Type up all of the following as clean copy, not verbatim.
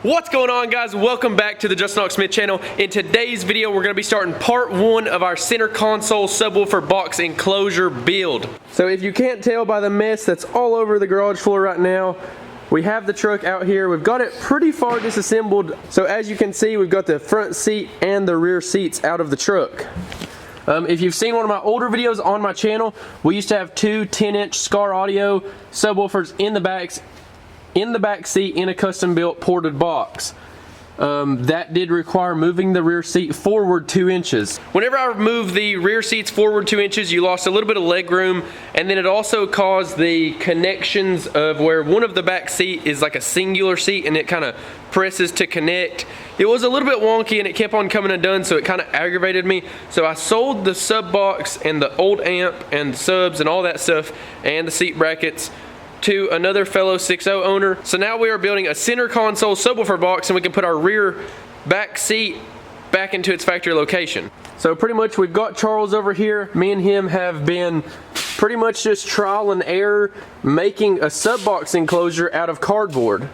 What's going on, guys? Welcome back to the Justin Smith channel. In today's video, we're going to be starting part one of our center console subwoofer box enclosure build. So if you can't tell by the mess that's all over the garage floor right now, we have the truck out here. We've got it pretty far disassembled. So as you can see, we've got the front seat and the rear seats out of the truck. If you've seen one of my older videos on my channel, we used to have two 10-inch Scar Audio subwoofers in the back seat in a custom built ported box. That did require moving the rear seat forward 2 inches. Whenever I moved the rear seats forward 2 inches, you lost a little bit of leg room, and then it also caused the connections of where one of the back seat is like a singular seat and it kind of presses to connect. It was a little bit wonky and it kept on coming undone, so it kind of aggravated me. So I sold the sub box and the old amp and the subs and all that stuff and the seat brackets to another fellow 6.0 owner. So now we are building a center console subwoofer box, and we can put our rear back seat back into its factory location. So pretty much we've got Charles over here. Me and him have been pretty much just trial and error making a sub box enclosure out of cardboard.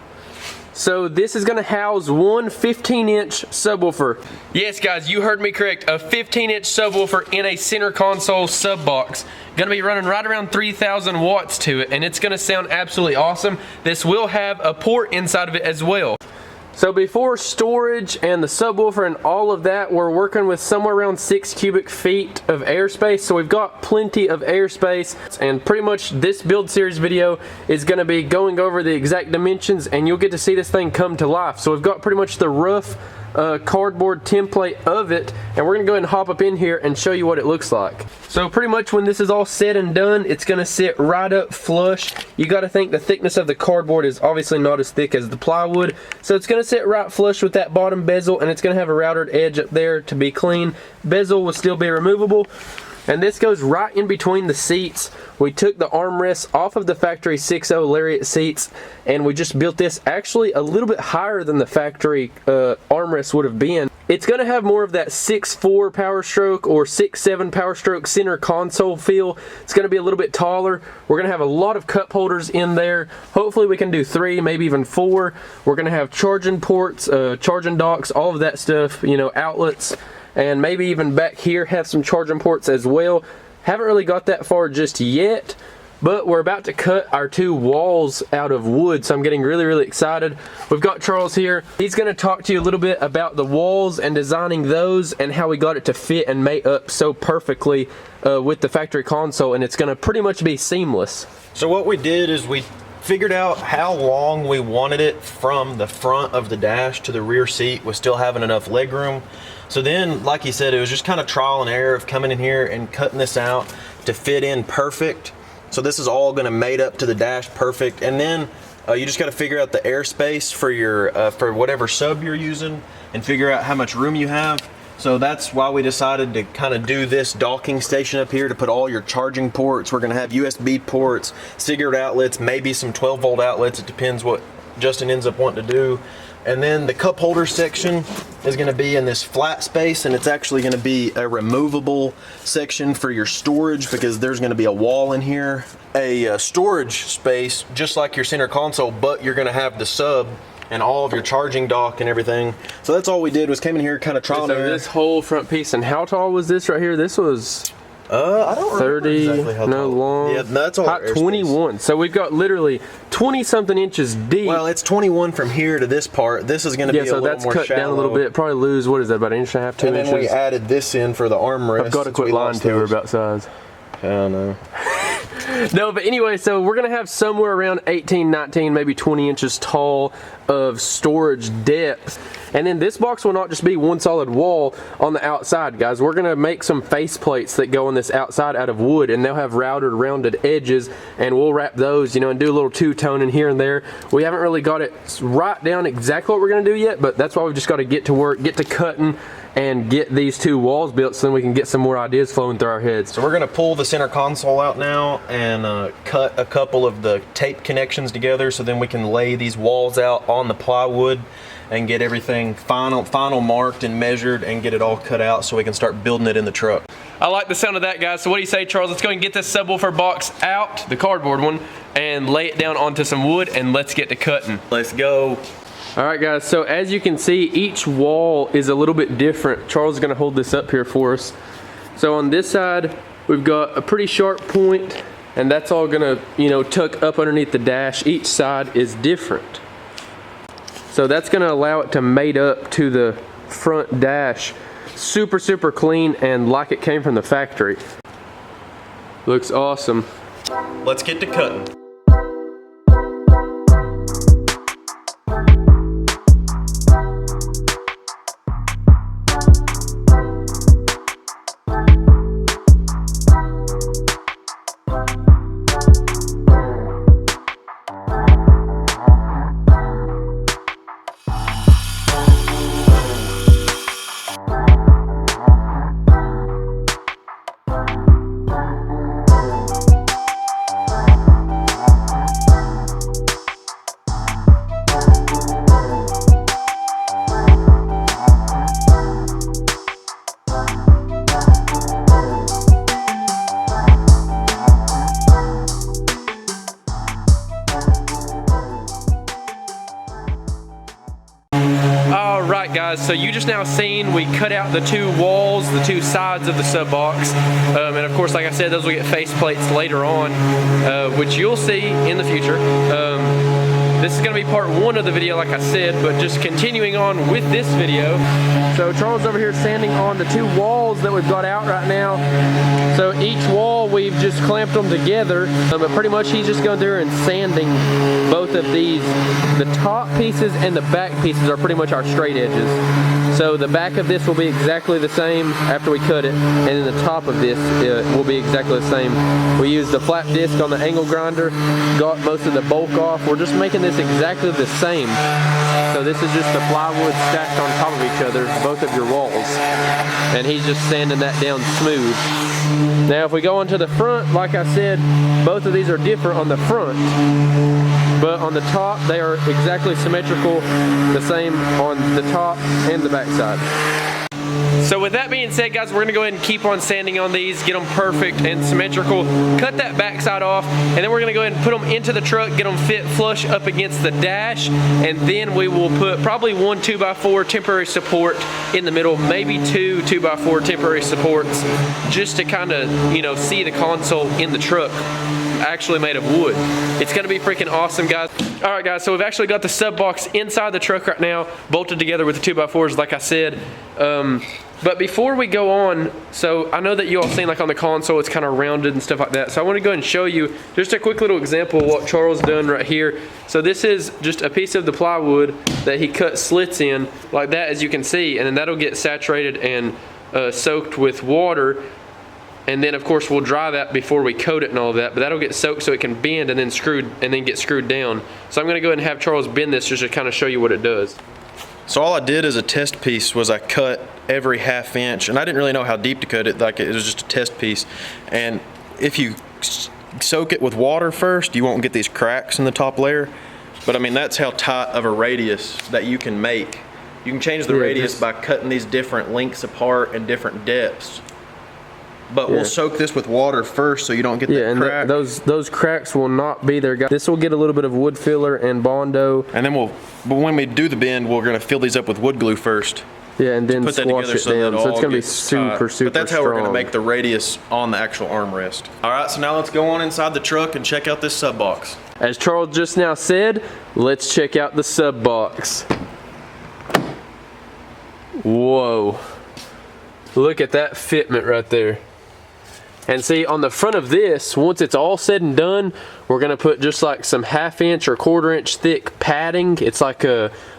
So this is gonna house one 15-inch subwoofer. Yes, guys, you heard me correct. A 15-inch subwoofer in a center console sub box. Gonna be running right around 3,000 watts to it, and it's gonna sound absolutely awesome. This will have a port inside of it as well. So before storage and the subwoofer and all of that, we're working with somewhere around 6 cubic feet of airspace. So we've got plenty of airspace, and pretty much this build series video is gonna be going over the exact dimensions, and you'll get to see this thing come to life. So we've got pretty much the rough cardboard template of it, and we're gonna go ahead and hop up in here and show you what it looks like. So pretty much when this is all said and done, it's gonna sit right up flush. You gotta think the thickness of the cardboard is obviously not as thick as the plywood, so it's gonna sit right flush with that bottom bezel, and it's gonna have a routed edge up there to be clean. Bezel will still be removable. And this goes right in between the seats. We took the armrests off of the factory 6.0 Lariat seats, and we just built this actually a little bit higher than the factory armrest would have been. It's gonna have more of that 6.4 power stroke or 6.7 power stroke center console feel. It's gonna be a little bit taller. We're gonna have a lot of cup holders in there. Hopefully we can do 3, maybe even 4. We're gonna have charging ports, charging docks, all of that stuff, you know, outlets. And maybe even back here have some charging ports as well. Haven't really got that far just yet, but we're about to cut our 2 walls out of wood, so I'm getting really excited. We've got Charles here. He's going to talk to you a little bit about the walls and designing those and how we got it to fit and mate up so perfectly with the factory console, and it's going to pretty much be seamless. So what we did is we figured out how long we wanted it from the front of the dash to the rear seat with still having enough leg room. So then, like he said, it was just kind of trial and error of coming in here and cutting this out to fit in perfect. So this is all going to mate up to the dash perfect, and then you just got to figure out the airspace for your for whatever sub you're using, and figure out how much room you have. So that's why we decided to kind of do this docking station up here to put all your charging ports. We're going to have USB ports, cigarette outlets, maybe some 12-volt outlets. It depends what Justin ends up wanting to do. And then the cup holder section is going to be in this flat space, and it's actually going to be a removable section for your storage, because there's going to be a wall in here. A storage space just like your center console, but you're going to have the sub and all of your charging dock and everything. So that's all we did, was came in here kind of trial and error. This whole front piece, and how tall was this right here? This was I don't 30, exactly how tall. long. Yeah, that's all. Hot 21. So we've got literally 20-something inches deep. Well, it's 21 from here to this part. This is going to be a little more shallow. Yeah, so that's cut down a little bit. Probably lose, what is that, about 1.5 inches, 2 inches? And then we added this in for the armrest. I've got to quit lying to her about size. I don't know. No, but anyway, so we're going to have somewhere around 18, 19, maybe 20 inches tall of storage depth. And then this box will not just be one solid wall on the outside, guys. We're going to make some face plates that go on this outside out of wood, and they'll have rounded edges, and we'll wrap those, you know, and do a little two-tone in here and there. We haven't really got it right down exactly what we're going to do yet, but that's why we've just got to get to work, get to cutting, and get these 2 walls built so then we can get some more ideas flowing through our heads. So we're going to pull the center console out now and cut a couple of the tape connections together, so then we can lay these walls out on the plywood and get everything final marked and measured and get it all cut out so we can start building it in the truck. I like the sound of that, guys. So what do you say, Charles? Let's go and get this subwoofer box out, the cardboard one, and lay it down onto some wood, and let's get to cutting. Let's go. Alright guys, so as you can see, each wall is a little bit different. Charles is going to hold this up here for us. So on this side, we've got a pretty sharp point, and that's all going to, you know, tuck up underneath the dash. Each side is different. So that's going to allow it to mate up to the front dash. Super, super clean and like it came from the factory. Looks awesome. Let's get to cutting. Alright guys, so you just now seen we cut out the two walls, the two sides of the sub box, and of course, like I said, those will get face plates later on, which you'll see in the future. This is going to be part one of the video, like I said, but just continuing on with this video. So Charles over here sanding on the two walls that we've got out right now. So each wall we've just clamped them together, but pretty much he's just going through and sanding both of these. The top pieces and the back pieces are pretty much our straight edges. So the back of this will be exactly the same after we cut it, and then the top of this will be exactly the same. We used the flat disc on the angle grinder, got most of the bulk off. We're just making this exactly the same. So this is just the plywood stacked on top of each other, both of your walls. And he's just sanding that down smooth. Now if we go onto the front, like I said, both of these are different on the front. But on the top, they are exactly symmetrical, the same on the top and the back side. So with that being said, guys, we're gonna go ahead and keep on sanding on these, get them perfect and symmetrical, cut that backside off, and then we're gonna go ahead and put them into the truck, get them fit flush up against the dash, and then we will put probably one 2x4 temporary support in the middle, maybe two 2x4 temporary supports, just to kind of, you know, see the console in the truck actually made of wood. It's gonna be freaking awesome, guys. All right, guys, so we've actually got the sub box inside the truck right now, bolted together with the 2x4s, like I said. But before we go on, so I know that you all seen like on the console, it's kind of rounded and stuff like that. So I want to go ahead and show you just a quick little example of what Charles done right here. So this is just a piece of the plywood that he cut slits in like that, as you can see, and then that'll get saturated and soaked with water. And then of course we'll dry that before we coat it and all of that, but that'll get soaked so it can bend and then get screwed down. So I'm gonna go ahead and have Charles bend this just to kind of show you what it does. So all I did as a test piece was I cut every 1/2 inch, and I didn't really know how deep to cut it, like it was just a test piece. And if you soak it with water first, you won't get these cracks in the top layer. But I mean, that's how tight of a radius that you can make. You can change the radius by cutting these different lengths apart and different depths. But we'll soak this with water first so you don't get that crack. Those cracks will not be there, guys. This will get a little bit of wood filler and Bondo. And then but when we do the bend, we're gonna fill these up with wood glue first. Yeah, and then squash it down. So it's gonna be super, super strong. But that's how we're gonna make the radius on the actual armrest. All right, so now let's go on inside the truck and check out this sub box. As Charles just now said, let's check out the sub box. Whoa. Look at that fitment right there. And see, on the front of this, once it's all said and done, we're gonna put just like some 1/2 inch or 1/4 inch thick padding. It's like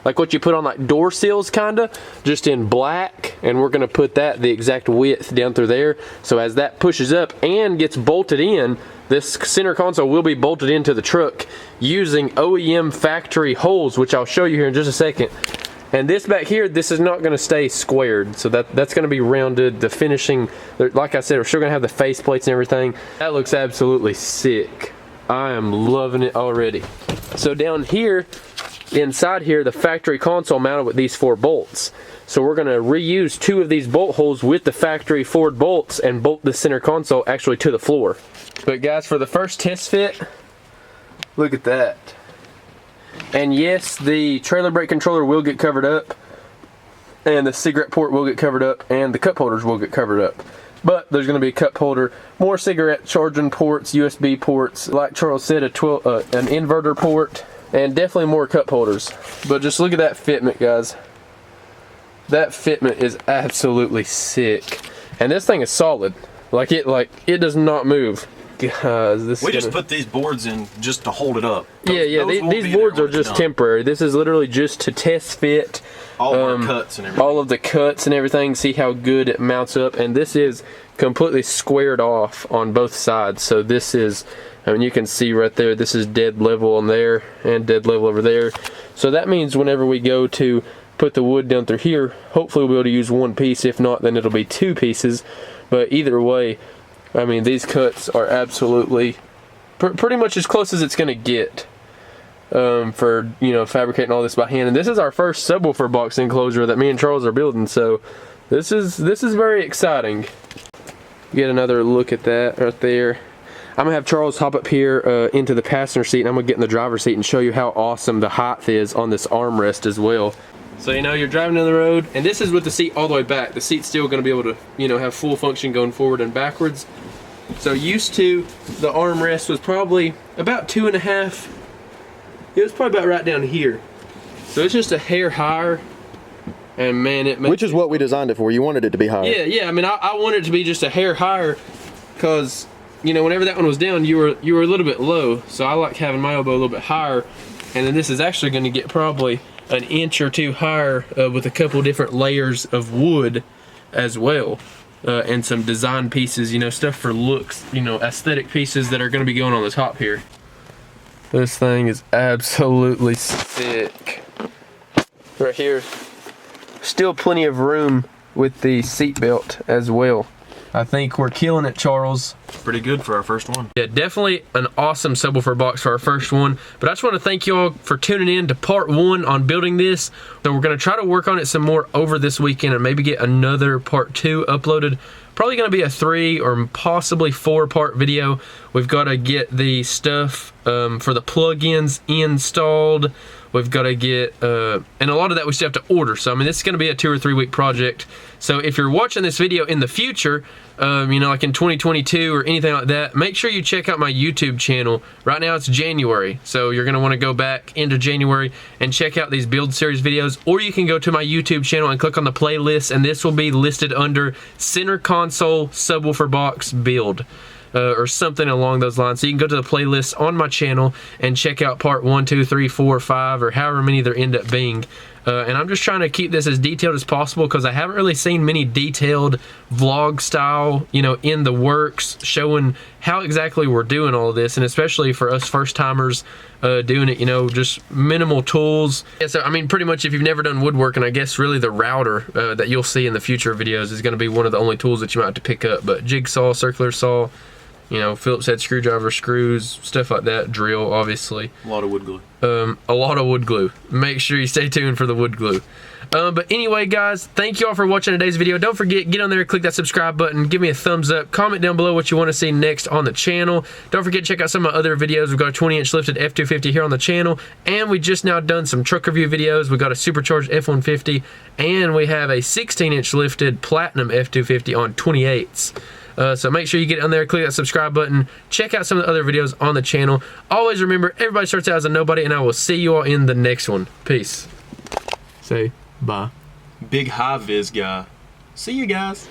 what you put on like door seals kinda, just in black. And we're gonna put that the exact width down through there. So as that pushes up and gets bolted in, this center console will be bolted into the truck using OEM factory holes, which I'll show you here in just a second. And this back here, this is not going to stay squared, so that's going to be rounded. The finishing, like I said, we're still going to have the face plates and everything. That looks absolutely sick. I am loving it already. So down here, inside here, the factory console mounted with these 4 bolts. So we're going to reuse 2 of these bolt holes with the factory Ford bolts and bolt the center console actually to the floor. But guys, for the first test fit, look at that. And yes, the trailer brake controller will get covered up, and the cigarette port will get covered up, and the cup holders will get covered up. But there's going to be a cup holder, more cigarette charging ports, USB ports, like Charles said, an inverter port, and definitely more cup holders. But just look at that fitment, guys. That fitment is absolutely sick. And this thing is solid. Like it does not move. Guys, we just put these boards in just to hold it up. Yeah, these boards are just temporary. This is literally just to test fit all of our cuts and everything. All of the cuts and everything, see how good it mounts up. And this is completely squared off on both sides. So this is, I mean, you can see right there, this is dead level on there and dead level over there. So that means whenever we go to put the wood down through here, hopefully we'll be able to use one piece. If not, then it'll be two pieces. But either way, I mean, these cuts are absolutely pretty much as close as it's going to get for, you know, fabricating all this by hand. And this is our first subwoofer box enclosure that me and Charles are building, so this is very exciting. Get another look at that right there. I'm gonna have Charles hop up here into the passenger seat, and I'm gonna get in the driver's seat and show you how awesome the height is on this armrest as well. So, you know, you're driving down the road, and this is with the seat all the way back. The seat's still gonna be able to, you know, have full function going forward and backwards. So used to, the armrest was probably about 2.5. It was probably about right down here. So it's just a hair higher, and man, it makes, which is what we designed it for. You wanted it to be higher. Yeah. I mean, I wanted it to be just a hair higher, because, you know, whenever that one was down, you were a little bit low. So I like having my elbow a little bit higher, and then this is actually going to get probably an inch or two higher with a couple different layers of wood as well. And some design pieces, you know, stuff for looks, you know, aesthetic pieces that are going to be going on the top here. This thing is absolutely sick. Right here, still plenty of room with the seat belt as well. I think we're killing it, Charles. Pretty good for our first one. Yeah, definitely an awesome subwoofer box for our first one. But I just want to thank you all for tuning in to part 1 on building this. So we're going to try to work on it some more over this weekend and maybe get another part 2 uploaded. Probably going to be a 3 or possibly 4-part video. We've got to get the stuff for the plugins installed. We've got to get, and a lot of that we still have to order. So, I mean, this is going to be a 2 or 3 week project. So if you're watching this video in the future, you know, like in 2022 or anything like that, make sure you check out my YouTube channel. Right now it's January, so you're going to want to go back into January and check out these build series videos, or you can go to my YouTube channel and click on the playlist, and this will be listed under Center Console Subwoofer Box Build. Or something along those lines. So you can go to the playlist on my channel and check out part 1, 2, 3, 4, 5, or however many there end up being. And I'm just trying to keep this as detailed as possible because I haven't really seen many detailed vlog style, you know, in the works showing how exactly we're doing all of this, and especially for us first timers doing it, you know, just minimal tools. Yeah, so I mean, pretty much if you've never done woodworking, I guess really the router that you'll see in the future videos is going to be one of the only tools that you might have to pick up. But jigsaw, circular saw, you know, Phillips head screwdriver, screws, stuff like that, drill, obviously. A lot of wood glue. A lot of wood glue. Make sure you stay tuned for the wood glue. But anyway, guys, thank you all for watching today's video. Don't forget, get on there, click that subscribe button, give me a thumbs up, comment down below what you want to see next on the channel. Don't forget to check out some of my other videos. We've got a 20-inch lifted F250 here on the channel, and we just now done some truck review videos. We got a supercharged F150, and we have a 16-inch lifted Platinum F250 on 28s. So make sure you get on there, click that subscribe button, check out some of the other videos on the channel. Always remember, everybody starts out as a nobody, and I will see you all in the next one. Peace. Say bye. Big high vis guy. See you guys.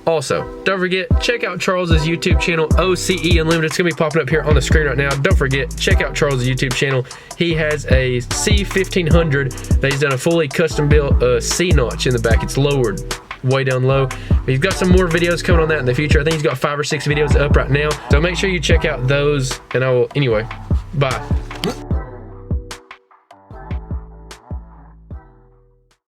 Also, don't forget, check out Charles's YouTube channel, OCE Unlimited. It's going to be popping up here on the screen right now. Don't forget, check out Charles's YouTube channel. He has a C1500 that he's done a fully custom built C-notch in the back. It's lowered way down low. But he's got some more videos coming on that in the future. I think he's got 5 or 6 videos up right now. So make sure you check out those. And I will, anyway, bye.